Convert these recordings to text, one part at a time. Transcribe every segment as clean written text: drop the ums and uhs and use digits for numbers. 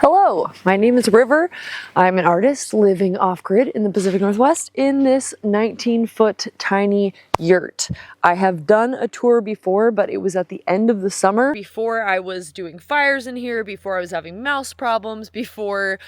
Hello, my name is River. I'm an artist living off-grid in the Pacific Northwest in this 19-foot tiny yurt. I have done a tour before, but it was at the end of the summer. Before I was doing fires in here, before I was having mouse problems, before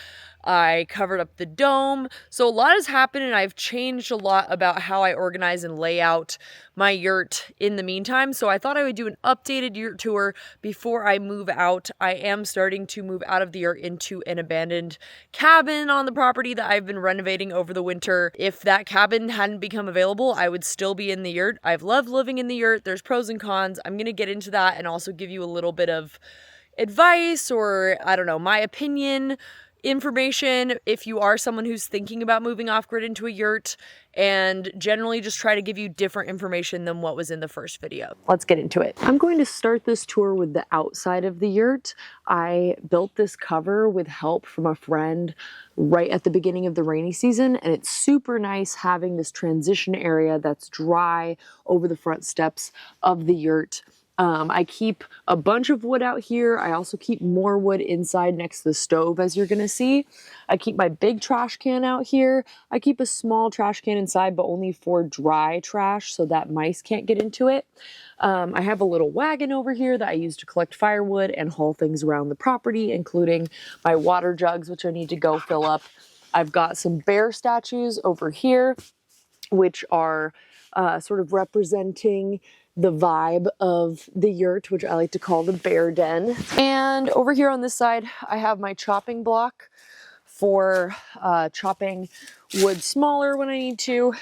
I covered up the dome. So a lot has happened and I've changed a lot about how I organize and lay out my yurt in the meantime. So I thought I would do an updated yurt tour before I move out. I am starting to move out of the yurt into an abandoned cabin on the property that I've been renovating over the winter. If that cabin hadn't become available, I would still be in the yurt. I've loved living in the yurt. There's pros and cons. I'm going to get into that and also give you a little bit of advice or, I don't know, my opinion information if you are someone who's thinking about moving off-grid into a yurt, and generally just try to give you different information than what was in the first video. Let's get into it. I'm going to start this tour with the outside of the yurt. I built this cover with help from a friend right at the beginning of the rainy season, and it's super nice having this transition area that's dry over the front steps of the yurt. I keep a bunch of wood out here. I also keep more wood inside next to the stove, as you're gonna see. I keep my big trash can out here. I keep a small trash can inside, but only for dry trash so that mice can't get into it. I have a little wagon over here that I use to collect firewood and haul things around the property, including my water jugs, which I need to go fill up. I've got some bear statues over here, which are sort of representing the vibe of the yurt, which I like to call the bear den. And over here on this side, I have my chopping block for chopping wood smaller when I need to.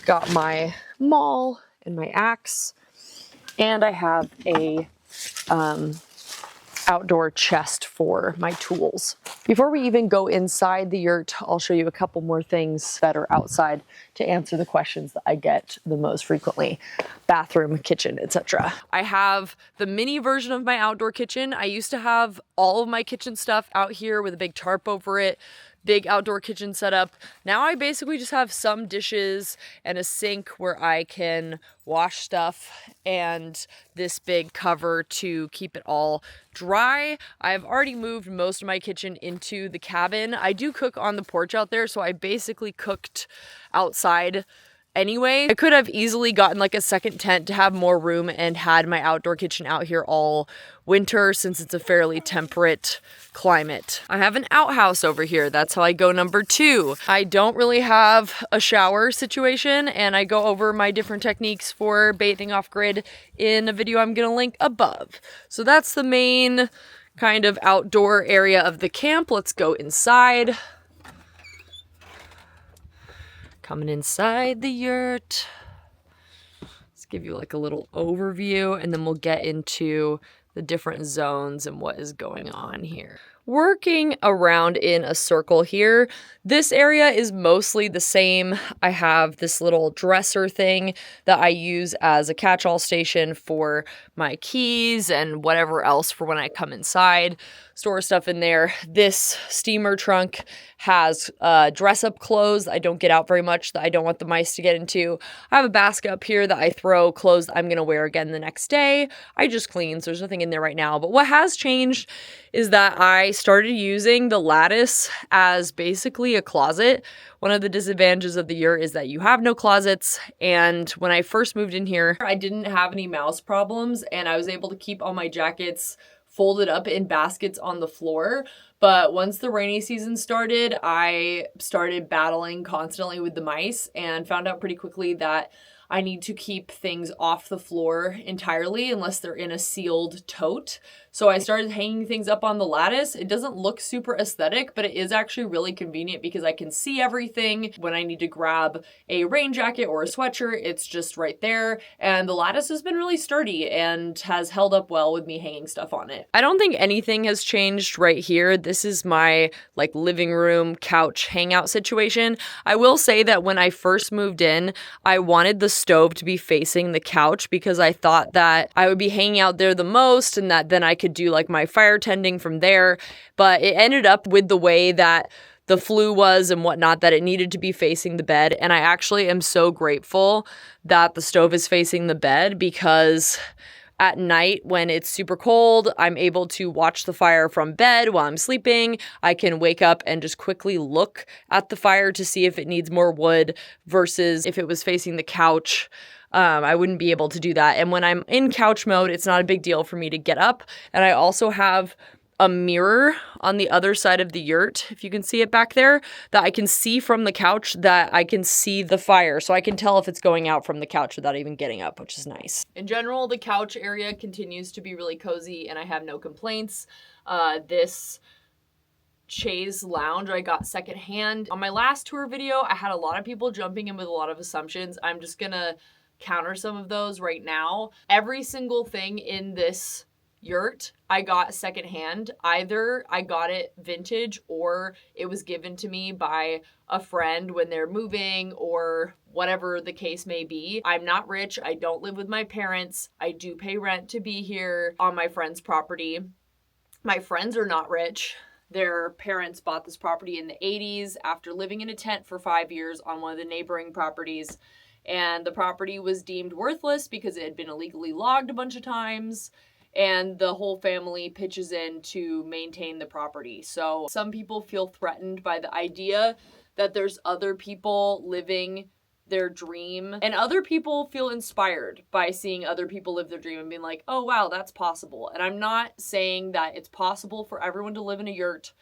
Got my maul and my axe, and I have a outdoor chest for my tools. Before we even go inside the yurt, I'll show you a couple more things that are outside to answer the questions that I get the most frequently. Bathroom, kitchen, etc. I have the mini version of my outdoor kitchen. I used to have all of my kitchen stuff out here with a big tarp over it. Big outdoor kitchen setup. Now I basically just have some dishes and a sink where I can wash stuff and this big cover to keep it all dry. I've already moved most of my kitchen into the cabin. I do cook on the porch out there, so I basically cooked outside anyway. I could have easily gotten like a second tent to have more room and had my outdoor kitchen out here all winter since it's a fairly temperate climate. I have an outhouse over here. That's how I go number 2. I don't really have a shower situation, and I go over my different techniques for bathing off grid in a video I'm gonna link above. So that's the main kind of outdoor area of the camp. Let's go inside. Coming inside the yurt. Let's give you like a little overview, and then we'll get into the different zones and what is going on here. Working around in a circle here, this area is mostly the same. I have this little dresser thing that I use as a catch-all station for my keys and whatever else for when I come inside. Store stuff in there. This steamer trunk has dress-up clothes I don't get out very much that I don't want the mice to get into. I have a basket up here that I throw clothes that I'm going to wear again the next day. I just clean, so there's nothing in there right now. But what has changed is that I started using the lattice as basically a closet. One of the disadvantages of the yurt is that you have no closets, and when I first moved in here, I didn't have any mouse problems, and I was able to keep all my jackets folded up in baskets on the floor. But once the rainy season started, I started battling constantly with the mice and found out pretty quickly that I need to keep things off the floor entirely unless they're in a sealed tote. So I started hanging things up on the lattice. It doesn't look super aesthetic, but it is actually really convenient because I can see everything. When I need to grab a rain jacket or a sweatshirt, it's just right there. And the lattice has been really sturdy and has held up well with me hanging stuff on it. I don't think anything has changed right here. This is my like living room couch hangout situation. I will say that when I first moved in, I wanted the stove to be facing the couch because I thought that I would be hanging out there the most and that then I could do like my fire tending from there. But it ended up with the way that the flue was and whatnot that it needed to be facing the bed. And I actually am so grateful that the stove is facing the bed because at night when it's super cold, I'm able to watch the fire from bed while I'm sleeping. I can wake up and just quickly look at the fire to see if it needs more wood versus if it was facing the couch. I wouldn't be able to do that. And when I'm in couch mode, it's not a big deal for me to get up. And I also have a mirror on the other side of the yurt, if you can see it back there, that I can see from the couch, that I can see the fire. So I can tell if it's going out from the couch without even getting up, which is nice. In general, the couch area continues to be really cozy and I have no complaints. This chaise lounge I got secondhand. On my last tour video, I had a lot of people jumping in with a lot of assumptions. I'm just gonna counter some of those right now. Every single thing in this yurt I got secondhand. Either I got it vintage or it was given to me by a friend when they're moving or whatever the case may be. I'm not rich. I don't live with my parents. I do pay rent to be here on my friend's property. My friends are not rich. Their parents bought this property in the 80s after living in a tent for 5 years on one of the neighboring properties. And the property was deemed worthless because it had been illegally logged a bunch of times. And the whole family pitches in to maintain the property. So some people feel threatened by the idea that there's other people living their dream, and other people feel inspired by seeing other people live their dream and being like, oh wow, that's possible. And I'm not saying that it's possible for everyone to live in a yurt.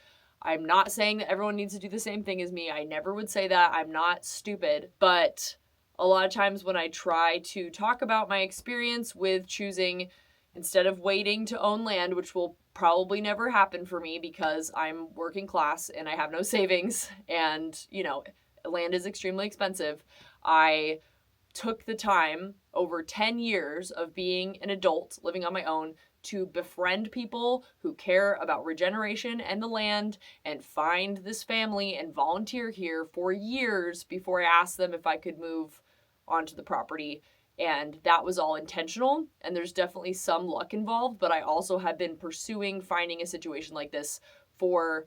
I'm not saying that everyone needs to do the same thing as me. I never would say that. I'm not stupid. But a lot of times when I try to talk about my experience with choosing, instead of waiting to own land, which will probably never happen for me because I'm working class and I have no savings and, land is extremely expensive, I took the time over 10 years of being an adult living on my own to befriend people who care about regeneration and the land and find this family and volunteer here for years before I asked them if I could move onto the property. And that was all intentional, and there's definitely some luck involved, but I also have been pursuing finding a situation like this for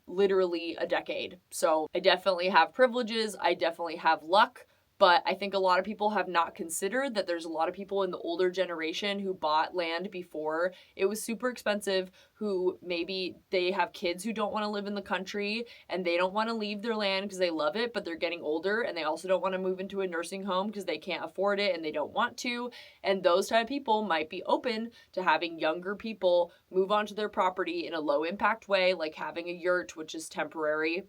literally a decade. So I definitely have privileges, I definitely have luck, but I think a lot of people have not considered that there's a lot of people in the older generation who bought land before it was super expensive, who maybe they have kids who don't want to live in the country and they don't want to leave their land because they love it, but they're getting older, and they also don't want to move into a nursing home because they can't afford it and they don't want to. And those type of people might be open to having younger people move onto their property in a low impact way, like having a yurt, which is temporary,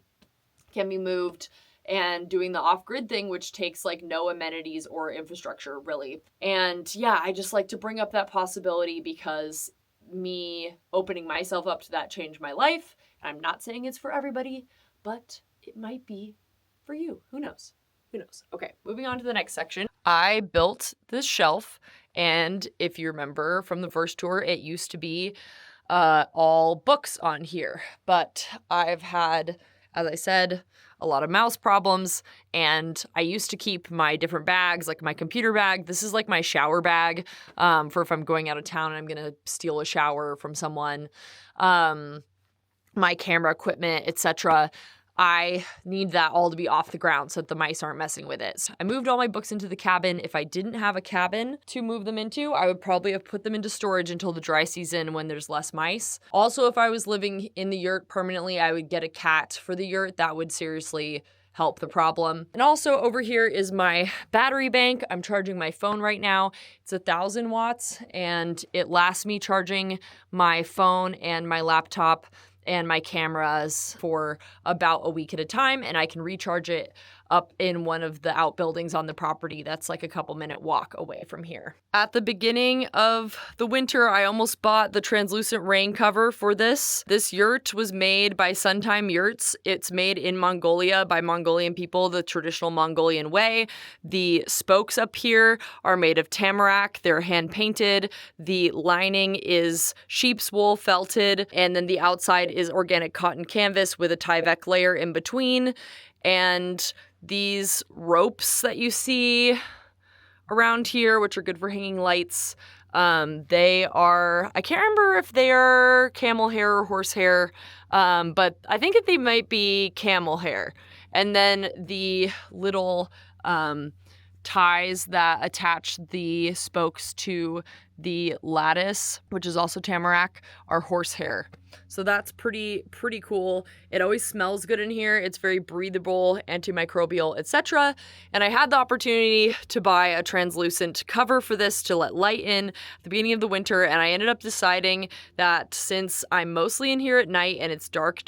can be moved, and doing the off-grid thing, which takes like no amenities or infrastructure really. And yeah, I just like to bring up that possibility because me opening myself up to that changed my life. I'm not saying it's for everybody, but it might be for you. Who knows? Who knows? Okay, moving on to the next section. I built this shelf, and if you remember from the first tour, it used to be all books on here, but I've had, as I said, a lot of mouse problems, and I used to keep my different bags, like my computer bag. This is like my shower bag for if I'm going out of town and I'm gonna steal a shower from someone, my camera equipment, etc. I need that all to be off the ground so that the mice aren't messing with it. So I moved all my books into the cabin. If I didn't have a cabin to move them into, I would probably have put them into storage until the dry season when there's less mice. Also, if I was living in the yurt permanently, I would get a cat for the yurt. That would seriously help the problem. And also over here is my battery bank. I'm charging my phone right now. It's 1,000 watts and it lasts me charging my phone and my laptop and my cameras for about a week at a time, and I can recharge it up in one of the outbuildings on the property that's like a couple-minute walk away from here. At the beginning of the winter, I almost bought the translucent rain cover for this. This yurt was made by Suntime Yurts. It's made in Mongolia by Mongolian people, the traditional Mongolian way. The spokes up here are made of tamarack. They're hand-painted. The lining is sheep's wool felted, and then the outside is organic cotton canvas with a Tyvek layer in between. And these ropes that you see around here, which are good for hanging lights, they are, I can't remember if they are camel hair or horse hair, but I think that they might be camel hair. And then the little ties that attach the spokes to the lattice, which is also tamarack, are horsehair. So that's pretty cool. It always smells good in here. It's very breathable, antimicrobial, etc. And I had the opportunity to buy a translucent cover for this to let light in at the beginning of the winter, and I ended up deciding that since I'm mostly in here at night and it's dark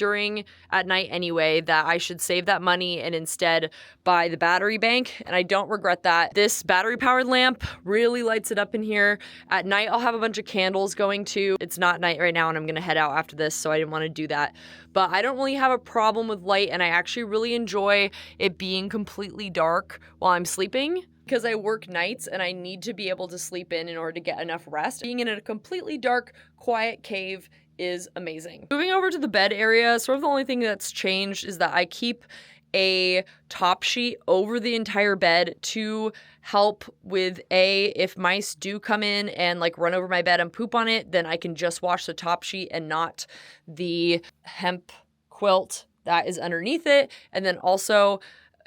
at night anyway, that I should save that money and instead buy the battery bank, and I don't regret that. This battery powered lamp really lights it up in here. At night I'll have a bunch of candles going too. It's not night right now and I'm gonna head out after this, so I didn't want to do that. But I don't really have a problem with light, and I actually really enjoy it being completely dark while I'm sleeping, because I work nights and I need to be able to sleep in order to get enough rest. Being in a completely dark, quiet cave is amazing. Moving over to the bed area, sort of the only thing that's changed is that I keep a top sheet over the entire bed to help with if mice do come in and like run over my bed and poop on it, then I can just wash the top sheet and not the hemp quilt that is underneath it. And then also,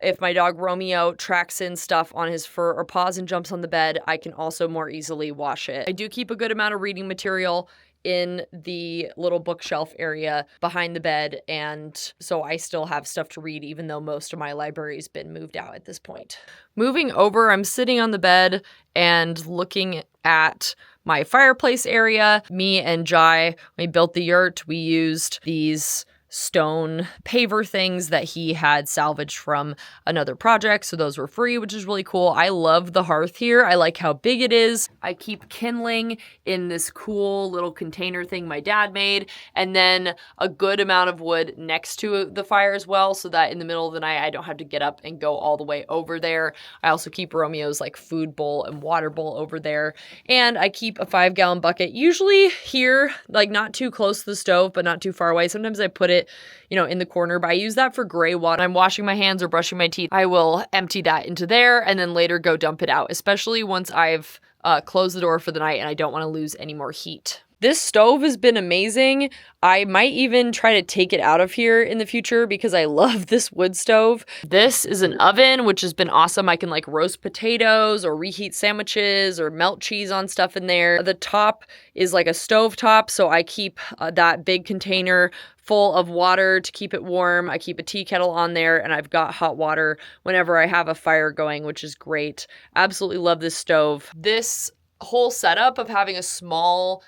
if my dog Romeo tracks in stuff on his fur or paws and jumps on the bed, I can also more easily wash it. I do keep a good amount of reading material in the little bookshelf area behind the bed, and so I still have stuff to read even though most of my library's been moved out at this point. Moving over, I'm sitting on the bed and looking at my fireplace area. Me and Jai, we built the yurt. We used these stone paver things that he had salvaged from another project, so those were free, which is really cool. I love the hearth here. I like how big it is. I keep kindling in this cool little container thing my dad made, and then a good amount of wood next to the fire as well, so that in the middle of the night I don't have to get up and go all the way over there. I also keep Romeo's like food bowl and water bowl over there, and I keep a 5-gallon bucket, usually here, like not too close to the stove but not too far away. Sometimes I put it in the corner, but I use that for gray water. I'm washing my hands or brushing my teeth. I will empty that into there and then later go dump it out, especially once I've closed the door for the night and I don't want to lose any more heat. This stove has been amazing. I might even try to take it out of here in the future because I love this wood stove. This is an oven, which has been awesome. I can like roast potatoes or reheat sandwiches or melt cheese on stuff in there. The top is like a stove top, so I keep that big container full of water to keep it warm. I keep a tea kettle on there, and I've got hot water whenever I have a fire going, which is great. Absolutely love this stove. This whole setup of having a small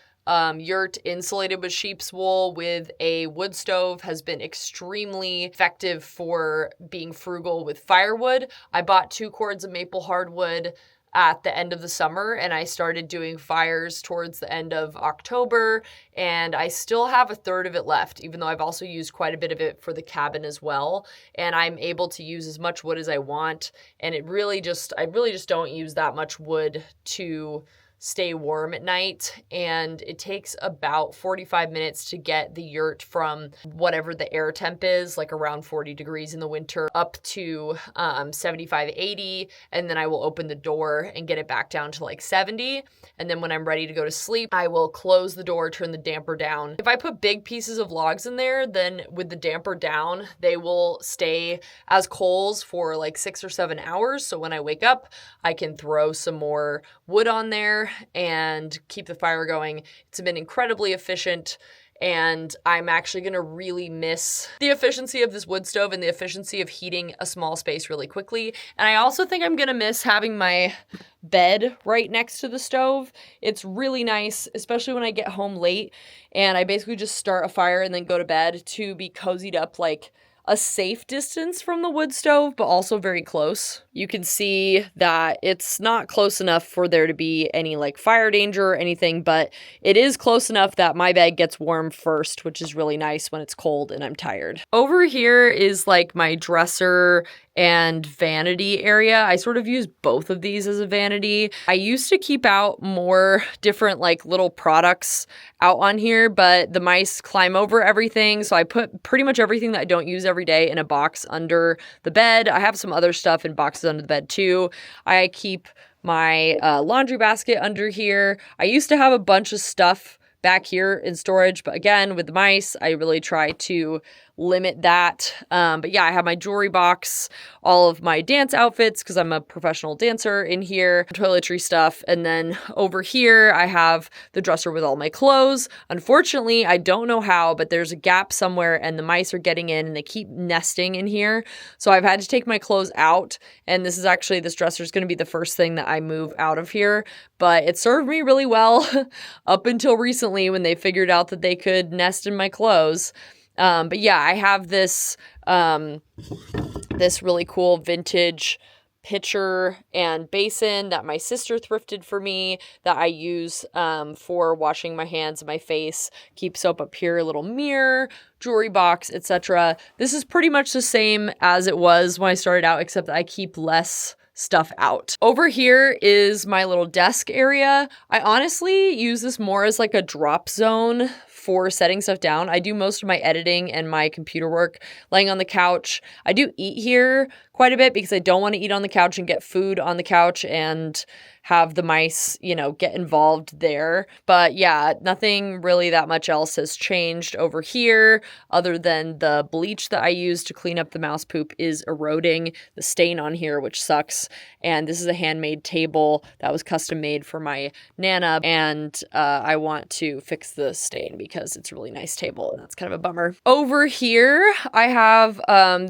yurt insulated with sheep's wool with a wood stove has been extremely effective for being frugal with firewood. I bought 2 cords of maple hardwood at the end of the summer, and I started doing fires towards the end of October, and I still have a third of it left, even though I've also used quite a bit of it for the cabin as well, and I'm able to use as much wood as I want, and I really just don't use that much wood to stay warm at night, and it takes about 45 minutes to get the yurt from whatever the air temp is, like around 40 degrees in the winter, up to 75, 80, and then I will open the door and get it back down to like 70, and then when I'm ready to go to sleep, I will close the door, turn the damper down. If I put big pieces of logs in there, then with the damper down, they will stay as coals for like 6 or 7 hours, so when I wake up, I can throw some more wood on there and keep the fire going. It's been incredibly efficient, and I'm actually going to really miss the efficiency of this wood stove and the efficiency of heating a small space really quickly. And I also think I'm going to miss having my bed right next to the stove. It's really nice, especially when I get home late and I basically just start a fire and then go to bed, to be cozied up like a safe distance from the wood stove, but also very close. You can see that it's not close enough for there to be any like fire danger or anything, but it is close enough that my bed gets warm first, which is really nice when it's cold and I'm tired. Over here is like my dresser and vanity area. I sort of use both of these as a vanity. I used to keep out more different like little products out on here, but the mice climb over everything, so I put pretty much everything that I don't use every day in a box under the bed. I have some other stuff in boxes under the bed too. I keep my laundry basket under here. I used to have a bunch of stuff back here in storage, but again, with the mice, I really try to limit that. But yeah, I have my jewelry box, all of my dance outfits, because I'm a professional dancer in here, toiletry stuff. And then over here, I have the dresser with all my clothes. Unfortunately, I don't know how, but there's a gap somewhere and the mice are getting in and they keep nesting in here. So I've had to take my clothes out. And this dresser is going to be the first thing that I move out of here. But it served me really well up until recently when they figured out that they could nest in my clothes. But yeah, I have this really cool vintage pitcher and basin that my sister thrifted for me that I use for washing my hands and my face. Keep soap up here, little mirror, jewelry box, etc. This is pretty much the same as it was when I started out, except that I keep less stuff out. Over here is my little desk area. I honestly use this more as like a drop zone for setting stuff down. I do most of my editing and my computer work laying on the couch. I do eat here quite a bit because I don't want to eat on the couch and get food on the couch and have the mice, get involved there. But yeah, nothing really that much else has changed over here other than the bleach that I use to clean up the mouse poop is eroding the stain on here, which sucks. And this is a handmade table that was custom made for my Nana. And I want to fix the stain because it's a really nice table and that's kind of a bummer. Over here, I have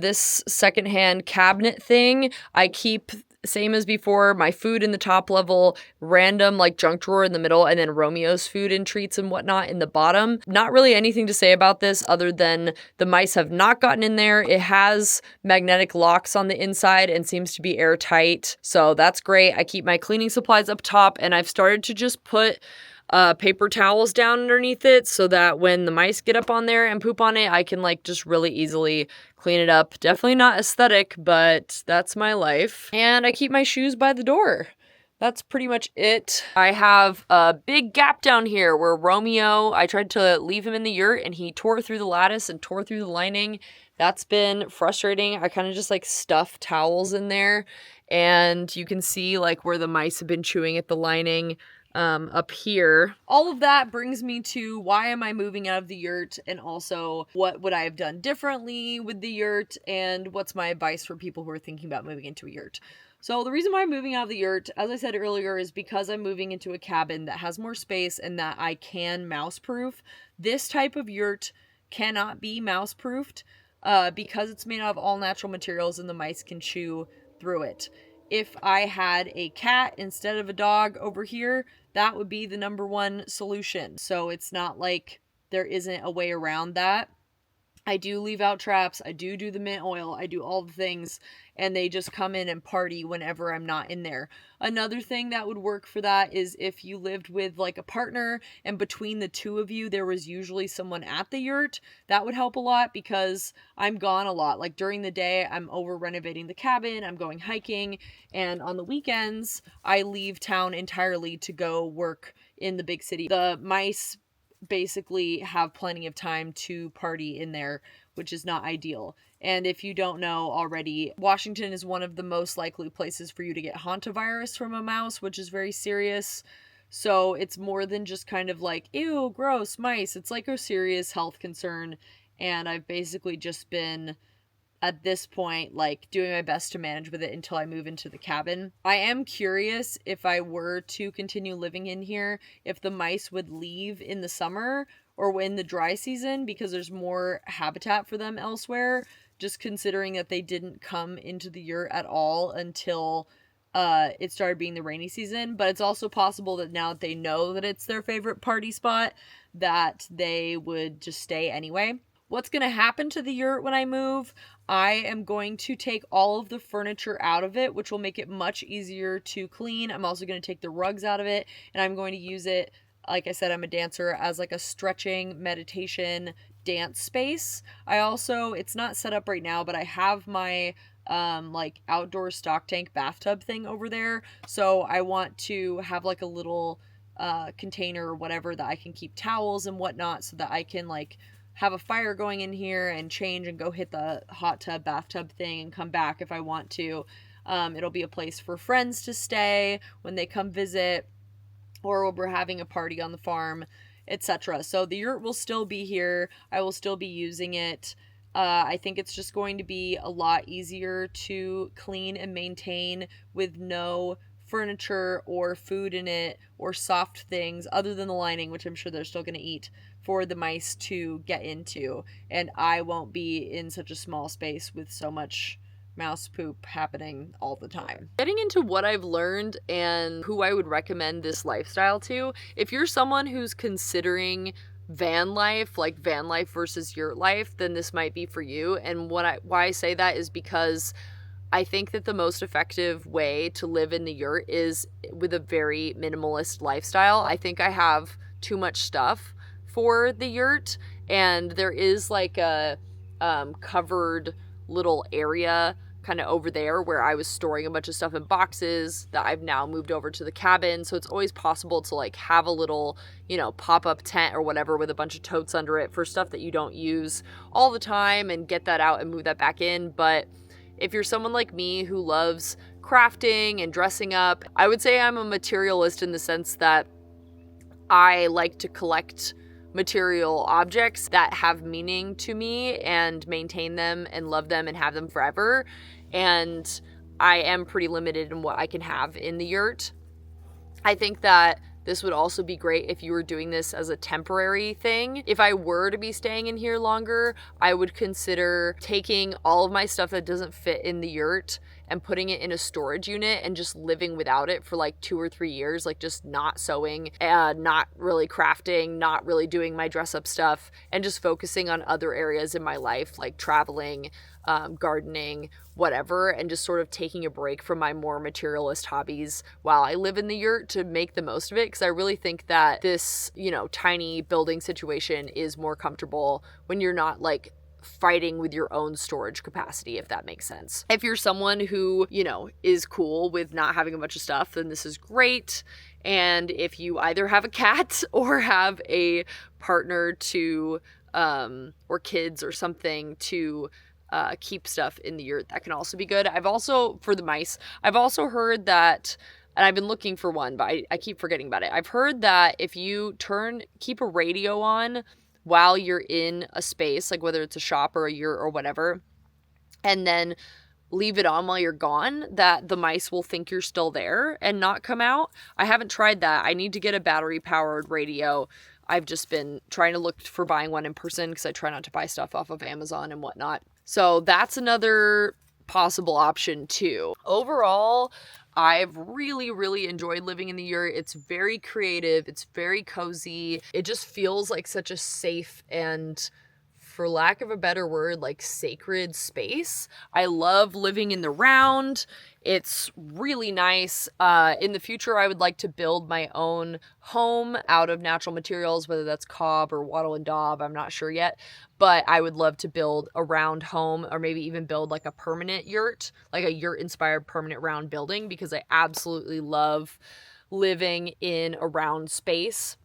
this secondhand cabinet thing. I keep, same as before, my food in the top level, random like junk drawer in the middle, and then Romeo's food and treats and whatnot in the bottom. Not really anything to say about this other than the mice have not gotten in there. It has magnetic locks on the inside and seems to be airtight. So that's great. I keep my cleaning supplies up top and I've started to just put paper towels down underneath it so that when the mice get up on there and poop on it, I can just really easily clean it up. Definitely not aesthetic, but that's my life. And I keep my shoes by the door. That's pretty much it. I have a big gap down here where Romeo, I tried to leave him in the yurt and he tore through the lattice and tore through the lining. That's been frustrating. I kind of just stuff towels in there and you can see where the mice have been chewing at the lining. Up here. All of that brings me to why am I moving out of the yurt, and also what would I have done differently with the yurt, and what's my advice for people who are thinking about moving into a yurt. So the reason why I'm moving out of the yurt, as I said earlier, is because I'm moving into a cabin that has more space and that I can mouse-proof. This type of yurt cannot be mouse-proofed because it's made out of all natural materials and the mice can chew through it. If I had a cat instead of a dog over here, that would be the number one solution. So it's not like there isn't a way around that. I do leave out traps. I do the mint oil. I do all the things and they just come in and party whenever I'm not in there. Another thing that would work for that is if you lived with a partner and between the two of you, there was usually someone at the yurt. That would help a lot because I'm gone a lot. During the day, I'm over renovating the cabin. I'm going hiking. And on the weekends, I leave town entirely to go work in the big city. The mice basically have plenty of time to party in there, which is not ideal. And if you don't know already, Washington is one of the most likely places for you to get hantavirus from a mouse, which is very serious. So it's more than just kind of ew, gross, mice. It's a serious health concern. And I've basically just been, at this point, doing my best to manage with it until I move into the cabin. I am curious if I were to continue living in here, if the mice would leave in the summer or in the dry season because there's more habitat for them elsewhere, just considering that they didn't come into the yurt at all until it started being the rainy season. But it's also possible that now that they know that it's their favorite party spot, that they would just stay anyway. What's going to happen to the yurt when I move? I am going to take all of the furniture out of it, which will make it much easier to clean. I'm also going to take the rugs out of it, and I'm going to use it, like I said, I'm a dancer, as a stretching meditation dance space. I also, it's not set up right now, but I have my outdoor stock tank bathtub thing over there. So I want to have a little container or whatever that I can keep towels and whatnot so that I can have a fire going in here and change and go hit the hot tub, bathtub thing and come back if I want to. It'll be a place for friends to stay when they come visit or when we're having a party on the farm, etc. So the yurt will still be here. I will still be using it. I think it's just going to be a lot easier to clean and maintain with no furniture or food in it or soft things other than the lining, which I'm sure they're still going to eat, for the mice to get into. And I won't be in such a small space with so much mouse poop happening all the time. Getting into what I've learned and who I would recommend this lifestyle to, if you're someone who's considering van life, like van life versus yurt life, then this might be for you. And why I say that is because I think that the most effective way to live in the yurt is with a very minimalist lifestyle. I think I have too much stuff for the yurt, and there is like a covered little area kind of over there where I was storing a bunch of stuff in boxes that I've now moved over to the cabin. So it's always possible to like have a little, pop-up tent or whatever with a bunch of totes under it for stuff that you don't use all the time, and get that out and move that back in. But if you're someone like me who loves crafting and dressing up, I would say I'm a materialist in the sense that I like to collect material objects that have meaning to me and maintain them and love them and have them forever. And I am pretty limited in what I can have in the yurt. I think that this would also be great if you were doing this as a temporary thing. If I were to be staying in here longer, I would consider taking all of my stuff that doesn't fit in the yurt and putting it in a storage unit and just living without it for like 2 or 3 years, like just not sewing, not really crafting, not really doing my dress up stuff, and just focusing on other areas in my life, like traveling, gardening, whatever, and just sort of taking a break from my more materialist hobbies while I live in the yurt to make the most of it. Because I really think that this, tiny building situation is more comfortable when you're not like fighting with your own storage capacity, if that makes sense. If you're someone who, is cool with not having a bunch of stuff, then this is great. And if you either have a cat or have a partner to, or kids or something to keep stuff in the yurt, that can also be good. For the mice, I've also heard that, and I've been looking for one, but I keep forgetting about it. I've heard that if you keep a radio on while you're in a space, like whether it's a shop or a yurt or whatever, and then leave it on while you're gone, that the mice will think you're still there and not come out. I haven't tried that. I need to get a battery powered radio. I've just been trying to look for buying one in person because I try not to buy stuff off of Amazon and whatnot. So that's another possible option too. Overall, I've really, really enjoyed living in the yurt. It's very creative. It's very cozy. It just feels like such a safe and, for lack of a better word, like sacred space. I love living in the round. It's really nice. In the future, I would like to build my own home out of natural materials, whether that's cob or wattle and daub. I'm not sure yet, but I would love to build a round home, or maybe even build like a permanent yurt, like a yurt inspired permanent round building, because I absolutely love living in a round space.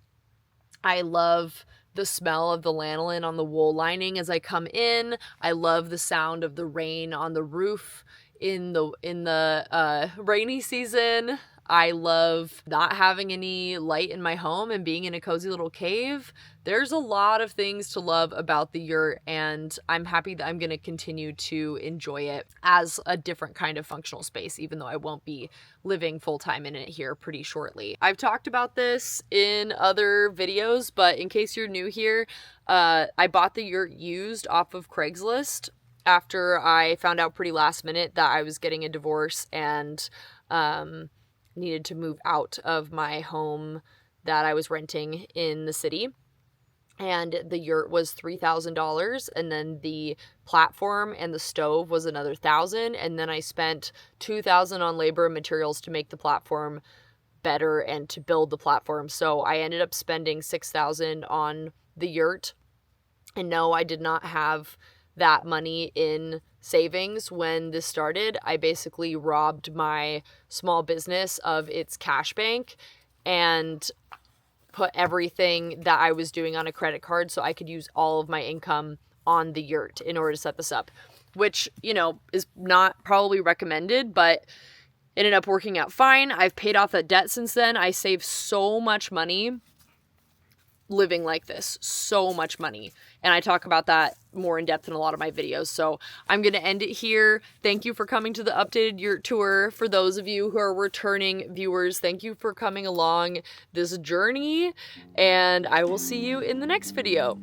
I love the smell of the lanolin on the wool lining as I come in. I love the sound of the rain on the roof in the rainy season. I love not having any light in my home and being in a cozy little cave. There's a lot of things to love about the yurt, and I'm happy that I'm going to continue to enjoy it as a different kind of functional space, even though I won't be living full-time in it here pretty shortly. I've talked about this in other videos, but in case you're new here, I bought the yurt used off of Craigslist after I found out pretty last minute that I was getting a divorce and needed to move out of my home that I was renting in the city. And the yurt was $3,000, and then the platform and the stove was another $1,000, and then I spent $2,000 on labor and materials to make the platform better and to build the platform. So I ended up spending $6,000 on the yurt. And no, I did not have that money in savings when this started. I basically robbed my small business of its cash bank and put everything that I was doing on a credit card so I could use all of my income on the yurt in order to set this up, which, is not probably recommended, but ended up working out fine. I've paid off that debt since then. I saved so much money living like this. So much money. And I talk about that more in depth in a lot of my videos. So I'm going to end it here. Thank you for coming to the updated Yurt tour. For those of you who are returning viewers, thank you for coming along this journey. And I will see you in the next video.